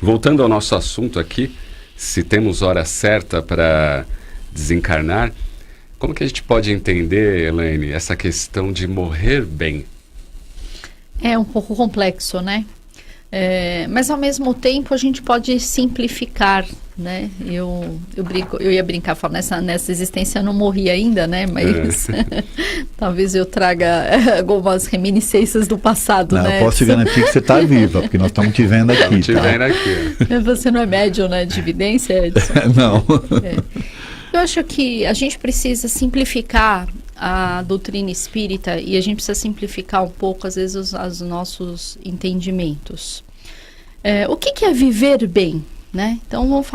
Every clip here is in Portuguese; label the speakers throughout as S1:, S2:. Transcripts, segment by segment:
S1: Voltando ao nosso assunto aqui, se temos hora certa para desencarnar, como que a gente pode entender, Elaine, essa questão de morrer bem?
S2: É um pouco complexo, né? Mas ao mesmo tempo a gente pode simplificar, né? Eu ia brincar, falar, nessa existência eu não morri ainda, né? Mas talvez eu traga algumas reminiscências do passado,
S3: não,
S2: né?
S3: Eu posso te garantir que você está viva, porque nós estamos te vendo aqui.
S1: Estamos te vendo aqui.
S2: Você não é médium, né? De evidência, Edson?
S3: Não.
S2: Eu acho que a gente precisa simplificar a doutrina espírita e a gente precisa simplificar um pouco, às vezes, os nossos entendimentos. O que é viver bem, né? Então, não vamos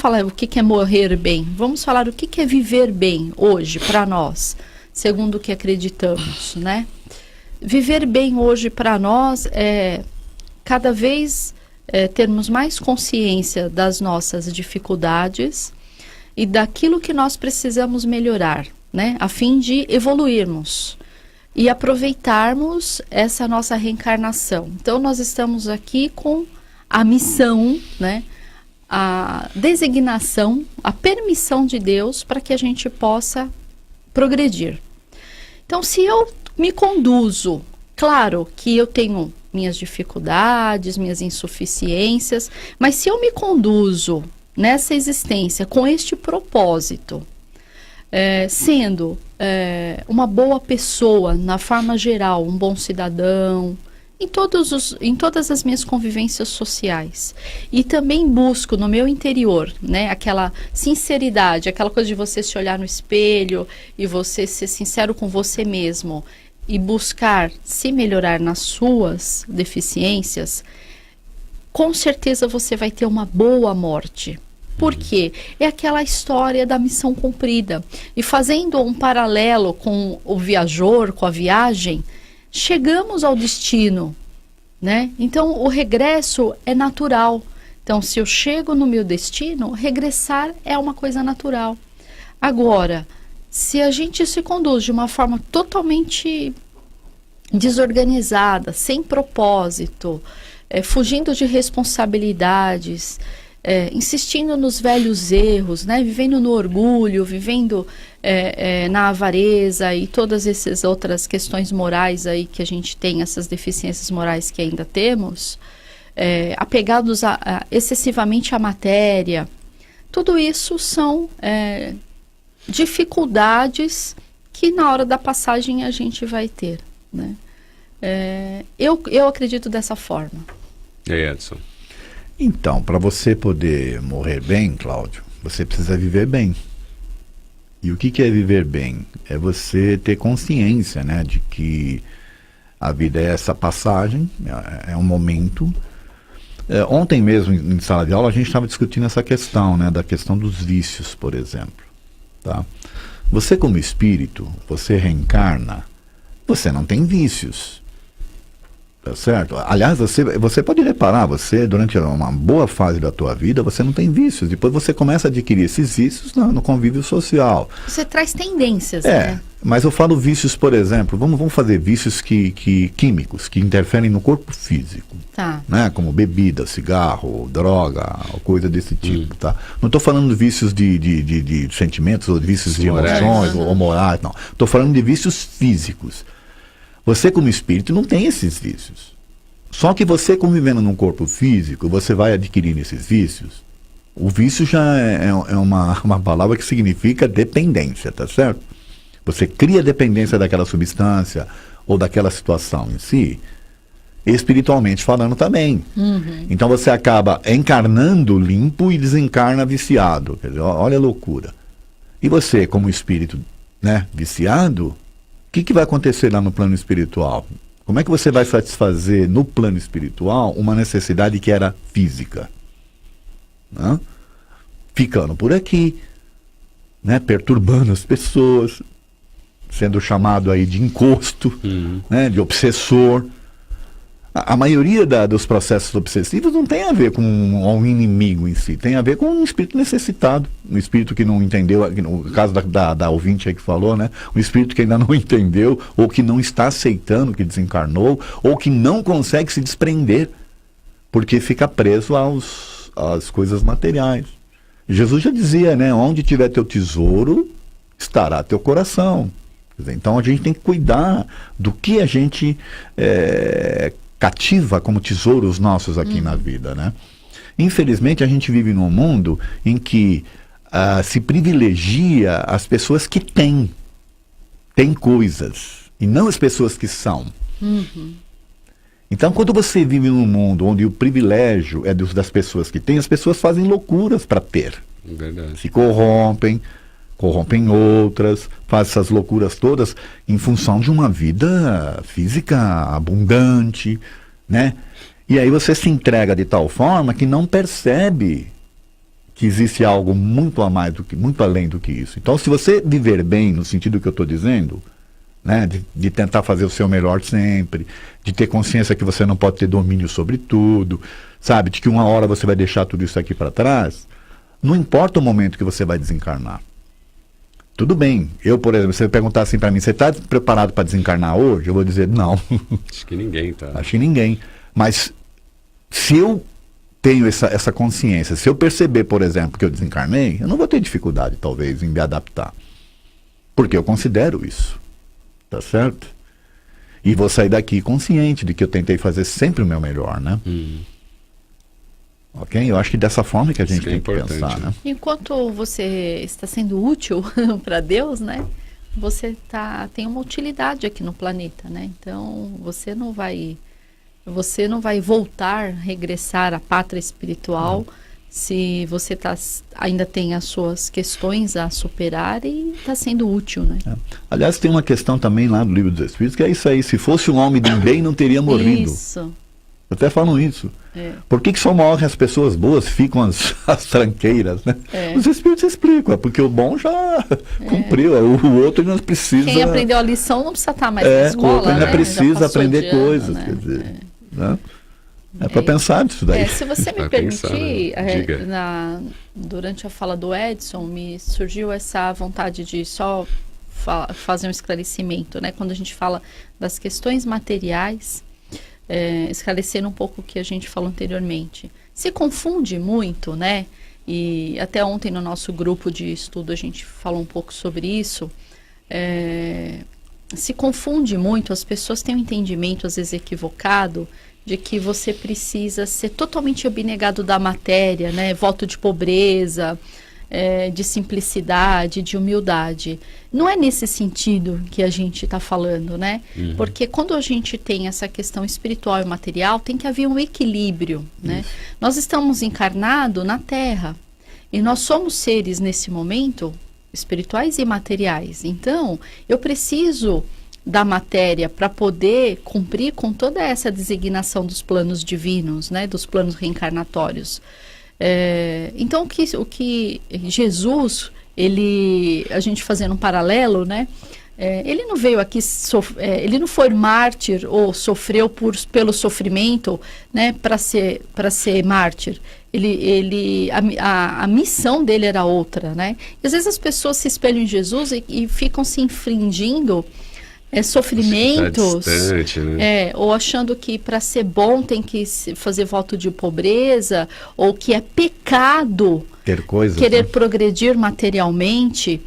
S2: falar o que é morrer bem. Vamos falar o que é viver bem hoje para nós, segundo o que acreditamos, né? Viver bem hoje para nós é cada vez termos mais consciência das nossas dificuldades e daquilo que nós precisamos melhorar, né, a fim de evoluirmos e aproveitarmos essa nossa reencarnação. Então, nós estamos aqui com a missão, né, a designação, a permissão de Deus para que a gente possa progredir. Então, se eu me conduzo, claro que eu tenho minhas dificuldades, minhas insuficiências, mas se eu me conduzo nessa existência com este propósito, sendo uma boa pessoa na forma geral, um bom cidadão, em todas as minhas convivências sociais, e também busco no meu interior, né, aquela sinceridade, aquela coisa de você se olhar no espelho e você ser sincero com você mesmo e buscar se melhorar nas suas deficiências, com certeza você vai ter uma boa morte. Por quê? É aquela história da missão cumprida. E fazendo um paralelo com o viajor, com a viagem, chegamos ao destino, né? Então, o regresso é natural. Então, se eu chego no meu destino, regressar é uma coisa natural. Agora, se a gente se conduz de uma forma totalmente desorganizada, sem propósito, fugindo de responsabilidades, insistindo nos velhos erros, né? Vivendo no orgulho, vivendo na avareza e todas essas outras questões morais aí que a gente tem, essas deficiências morais que ainda temos, apegados excessivamente à matéria. Tudo isso são dificuldades que na hora da passagem a gente vai ter, né? Eu acredito dessa forma.
S1: E aí, Edson?
S3: Então, para você poder morrer bem, Cláudio, você precisa viver bem. E o que é viver bem? É você ter consciência, né, de que a vida é essa passagem, é um momento. Ontem mesmo, em sala de aula, a gente estava discutindo essa questão, né, da questão dos vícios, por exemplo. Tá? Você, como espírito, você reencarna, você não tem vícios. Tá certo? Aliás, você pode reparar, você durante uma boa fase da tua vida, você não tem vícios. Depois você começa a adquirir esses vícios no convívio social.
S2: Você traz tendências, né?
S3: Mas eu falo vícios, por exemplo, vamos fazer vícios químicos, que interferem no corpo físico.
S2: Tá.
S3: Né? Como bebida, cigarro, droga, coisa desse tipo. Tá? Não estou falando de vícios de sentimentos, ou de vícios de emoções, ou morais, não. Estou falando de vícios físicos. Você, como espírito, não tem esses vícios. Só que você, convivendo num corpo físico, você vai adquirindo esses vícios. O vício já é uma palavra que significa dependência, tá certo? Você cria dependência daquela substância ou daquela situação em si, espiritualmente falando também. Então você acaba encarnando limpo e desencarna viciado. Quer dizer, olha a loucura. E você, como espírito, né, viciado, o que vai acontecer lá no plano espiritual? Como é que você vai satisfazer no plano espiritual uma necessidade que era física? Né? Ficando por aqui, né? Perturbando as pessoas, sendo chamado aí de encosto, né? De obsessor. A maioria dos processos obsessivos não tem a ver com um inimigo em si, tem a ver com um espírito necessitado, um espírito que não entendeu, no caso da ouvinte aí que falou, né? Um espírito que ainda não entendeu, ou que não está aceitando que desencarnou, ou que não consegue se desprender. porque fica preso às coisas materiais. Jesus já dizia, né? Onde tiver teu tesouro, estará teu coração. Quer dizer, então a gente tem que cuidar do que a gente cativa como tesouros nossos aqui na vida, né? Infelizmente, a gente vive num mundo em que se privilegia as pessoas que têm coisas, e não as pessoas que são. Então, quando você vive num mundo onde o privilégio é das pessoas que têm, as pessoas fazem loucuras para ter.
S1: Verdade.
S3: Se corrompem outras, fazem essas loucuras todas em função de uma vida física abundante, né? E aí você se entrega de tal forma que não percebe que existe algo muito além do que isso. Então, se você viver bem, no sentido que eu estou dizendo, né, de tentar fazer o seu melhor sempre, de ter consciência que você não pode ter domínio sobre tudo, sabe, de que uma hora você vai deixar tudo isso aqui para trás, não importa o momento que você vai desencarnar. Tudo bem, eu, por exemplo, se você perguntar assim para mim, você está preparado para desencarnar hoje? Eu vou dizer, não.
S1: Acho que ninguém tá.
S3: Acho que ninguém. Mas se eu tenho essa consciência, se eu perceber, por exemplo, que eu desencarnei, eu não vou ter dificuldade, talvez, em me adaptar. Porque eu considero isso. Tá certo? E vou sair daqui consciente de que eu tentei fazer sempre o meu melhor, né? Ok? Eu acho que dessa forma que a gente tem que pensar, né?
S2: Enquanto você está sendo útil para Deus, né? Você tem uma utilidade aqui no planeta, né? Então, você não vai voltar, regressar à pátria espiritual se você ainda tem as suas questões a superar e está sendo útil, né?
S3: Aliás, tem uma questão também lá no Livro dos Espíritos, que é isso aí, se fosse um homem de bem, não teria morrido.
S2: Isso.
S3: Até falam isso. Por que só morrem as pessoas boas, ficam as tranqueiras, né? Os Espíritos explicam, é porque o bom já cumpriu, o outro ainda precisa...
S2: Quem aprendeu a lição não precisa estar mais na escola,
S3: o outro ainda
S2: né?
S3: precisa aprender coisas, né? Quer dizer... Né? É para pensar nisso daí.
S2: Se você me permitir, durante a fala do Edson, me surgiu essa vontade de só fazer um esclarecimento, né? Quando a gente fala das questões materiais, esclarecer um pouco o que a gente falou anteriormente. Se confunde muito, né? E até ontem no nosso grupo de estudo a gente falou um pouco sobre isso. Se confunde muito, as pessoas têm um entendimento às vezes equivocado de que você precisa ser totalmente abnegado da matéria, né? Voto de pobreza, de simplicidade, de humildade. Não é nesse sentido que a gente está falando, né? Porque quando a gente tem essa questão espiritual e material, tem que haver um equilíbrio, né? Nós estamos encarnados na Terra e nós somos seres nesse momento espirituais e materiais. Então, eu preciso da matéria para poder cumprir com toda essa designação dos planos divinos, né, dos planos reencarnatórios. Então, o que Jesus, a gente fazendo um paralelo, né, ele não veio aqui, ele não foi mártir ou sofreu pelo sofrimento, né, para ser mártir. A missão dele era outra, né? E às vezes as pessoas se espelham em Jesus e ficam se infringindo sofrimentos,
S1: tá distante, né?
S2: Ou achando que para ser bom tem que fazer voto de pobreza, ou que é pecado
S3: ter coisas,
S2: querer progredir materialmente.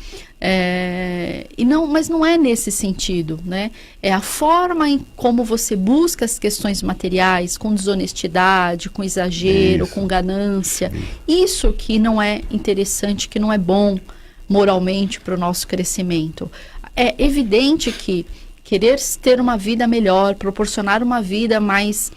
S2: Mas não é nesse sentido, né? É a forma em como você busca as questões materiais, com desonestidade, com exagero, com ganância. Isso que não é interessante, que não é bom moralmente para o nosso crescimento. É evidente que querer ter uma vida melhor, proporcionar uma vida mais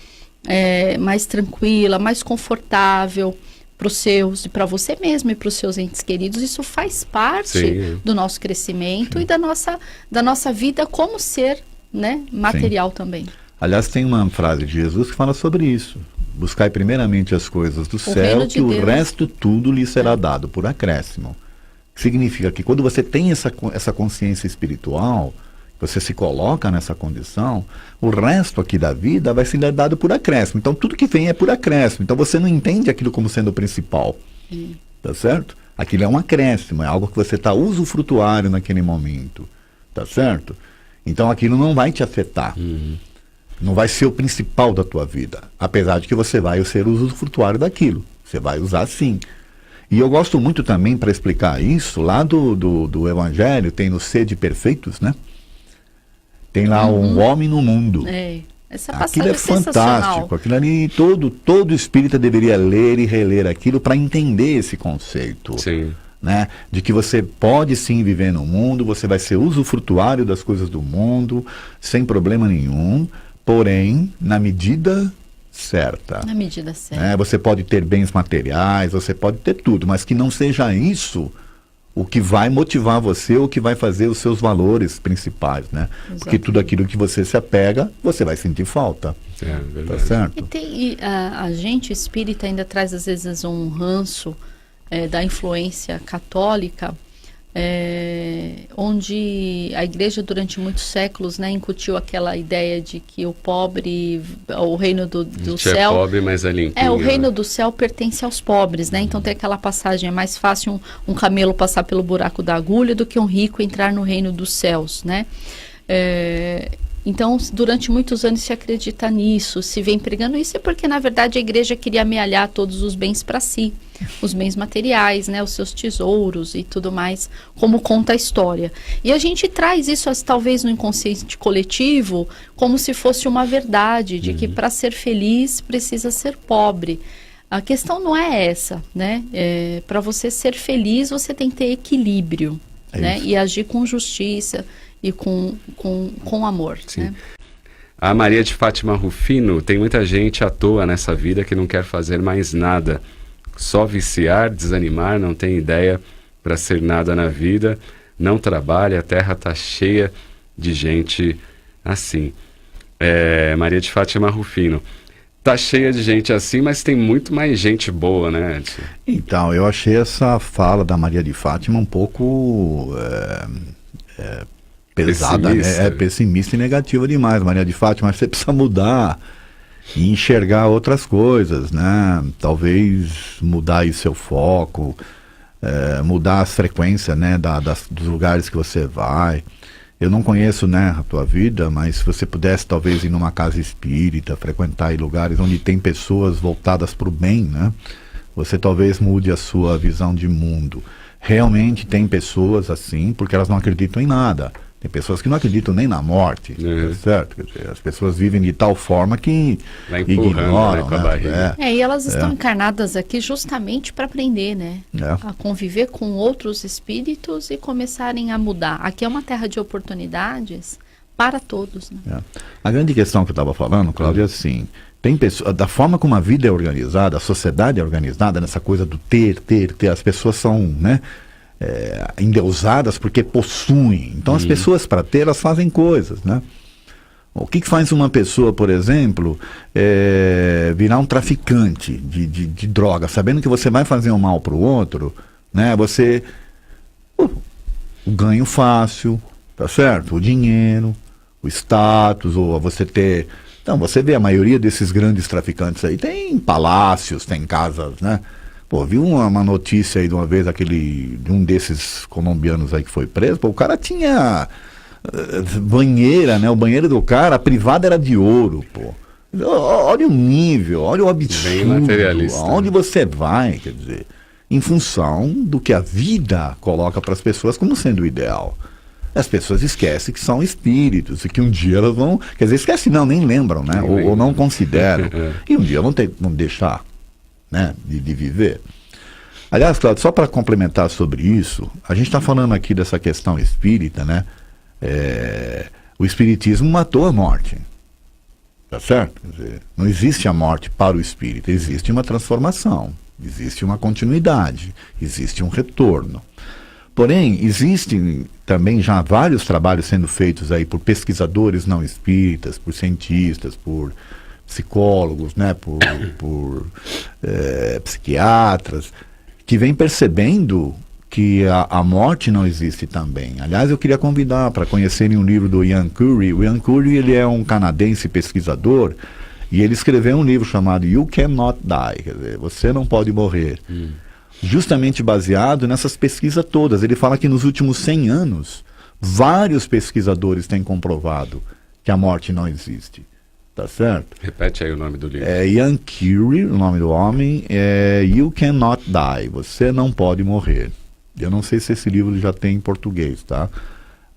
S2: tranquila, mais confortável para os seus, e para você mesmo e para os seus entes queridos, isso faz parte do nosso crescimento e da nossa vida como ser, né, material também.
S3: Aliás, tem uma frase de Jesus que fala sobre isso. Buscai primeiramente as coisas do céu, que o resto tudo lhe será dado por acréscimo. Significa que quando você tem essa consciência espiritual, você se coloca nessa condição, o resto aqui da vida vai ser dado por acréscimo. Então tudo que vem é por acréscimo. Então você não entende aquilo como sendo o principal. Tá certo? Aquilo é um acréscimo, é algo que você está usufrutuário naquele momento. Tá certo? Então aquilo não vai te afetar. Não vai ser o principal da tua vida. Apesar de que você vai ser usufrutuário daquilo. Você vai usar sim. E eu gosto muito também, para explicar isso, lá do Evangelho, tem no Sede Perfeitos, né? Tem lá um homem no mundo.
S2: Essa passagem
S3: Aquilo é fantástico. Aquilo ali, todo espírita deveria ler e reler aquilo para entender esse conceito.
S1: Sim.
S3: Né? De que você pode sim viver no mundo, você vai ser usufrutuário das coisas do mundo, sem problema nenhum, porém, na medida certa.
S2: Na medida certa.
S3: Né? Você pode ter bens materiais, você pode ter tudo, mas que não seja isso o que vai motivar você, o que vai fazer os seus valores principais, né? Porque tudo aquilo que você se apega, você vai sentir falta.
S1: Verdade.
S3: Tá certo?
S2: E a gente espírita ainda traz às vezes um ranço da influência católica, onde a igreja durante muitos séculos, né, incutiu aquela ideia de que o pobre, o reino do céu...
S1: é pobre, mas é limpinho.
S2: O reino do céu pertence aos pobres, né? Então tem aquela passagem, é mais fácil um camelo passar pelo buraco da agulha do que um rico entrar no reino dos céus, né? Então, durante muitos anos se acredita nisso, se vem pregando isso, é porque, na verdade, a igreja queria amealhar todos os bens para si, os bens materiais, né, os seus tesouros e tudo mais, como conta a história. E a gente traz isso, talvez, no inconsciente coletivo, como se fosse uma verdade, de que para ser feliz precisa ser pobre. A questão não é essa, né? Para você ser feliz, você tem que ter equilíbrio, né? E agir com justiça e com amor. Né?
S1: A Maria de Fátima Rufino: tem muita gente à toa nessa vida que não quer fazer mais nada, só viciar, desanimar, não tem ideia para ser nada na vida, não trabalha, a terra está cheia de gente assim. Maria de Fátima Rufino: tá cheia de gente assim, mas tem muito mais gente boa, né, Edson?
S3: Então, eu achei essa fala da Maria de Fátima um pouco pesada, pessimista. Pessimista e negativa demais. Maria de Fátima, você precisa mudar e enxergar outras coisas, né? Talvez mudar aí seu foco, mudar as frequências, né, dos lugares que você vai. Eu não conheço, né, a tua vida, mas se você pudesse talvez ir numa casa espírita, frequentar aí lugares onde tem pessoas voltadas para o bem, né? Você talvez mude a sua visão de mundo. Realmente tem pessoas assim, porque elas não acreditam em nada. Tem pessoas que não acreditam nem na morte, tá certo? Quer dizer, as pessoas vivem de tal forma que ignoram, né?
S2: E elas estão encarnadas aqui justamente para aprender, né? A conviver com outros espíritos e começarem a mudar. Aqui é uma terra de oportunidades para todos, né?
S3: A grande questão que eu estava falando, Cláudia, é assim: tem pessoas, da forma como a vida é organizada, a sociedade é organizada, nessa coisa do ter, as pessoas são, né, endeusadas porque possuem. Então as pessoas, para ter, elas fazem coisas, né? O que faz uma pessoa, por exemplo, virar um traficante de droga, sabendo que você vai fazer um mal para o outro, né? Você, o ganho fácil, tá certo? O dinheiro, o status, ou você ter... Então, você vê a maioria desses grandes traficantes aí, tem palácios, tem casas, né? Pô, vi uma notícia aí de uma vez, de um desses colombianos aí que foi preso, pô, o cara tinha banheira, né? O banheiro do cara, a privada era de ouro, pô. Olha o nível, olha o absurdo.
S1: Bem materialista.
S3: Aonde você vai, quer dizer, em função do que a vida coloca para as pessoas como sendo o ideal. As pessoas esquecem que são espíritos e que um dia elas vão... Quer dizer, esquecem não, nem lembram, né? Ou não consideram. E um dia vão deixar, né, de viver. Aliás, Cláudio, só para complementar sobre isso, a gente está falando aqui dessa questão espírita, né? O espiritismo matou a morte. Tá certo? Quer dizer, não existe a morte para o espírito, existe uma transformação, existe uma continuidade, existe um retorno. Porém, existem também já vários trabalhos sendo feitos aí por pesquisadores não espíritas, por cientistas, por psicólogos, né, por psiquiatras, que vêm percebendo que a morte não existe também. Aliás, eu queria convidar para conhecerem um livro do Ian Curry. O Ian Curry, ele é um canadense pesquisador, e ele escreveu um livro chamado You Cannot Die, quer dizer, você não pode morrer. Justamente baseado nessas pesquisas todas. Ele fala que nos últimos 100 anos, vários pesquisadores têm comprovado que a morte não existe. tá certo?
S1: Repete aí o nome do livro.
S3: É Ian Curie, o nome do homem, You Cannot Die, Você Não Pode Morrer. Eu não sei se esse livro já tem em português, tá?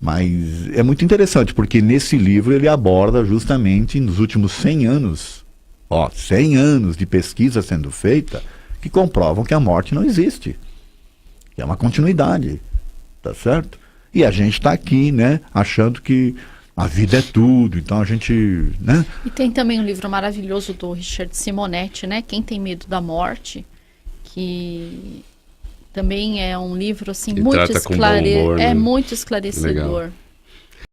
S3: Mas é muito interessante, porque nesse livro ele aborda justamente nos últimos 100 anos, 100 anos de pesquisa sendo feita, que comprovam que a morte não existe. Que é uma continuidade, tá certo? E a gente está aqui, né, achando que a vida é tudo, então a gente, né?
S2: E tem também um livro maravilhoso do Richard Simonetti, né? Quem Tem Medo da Morte, que também é um livro assim
S1: E
S2: muito
S1: trata com bom humor, né?
S2: muito esclarecedor.
S1: Legal.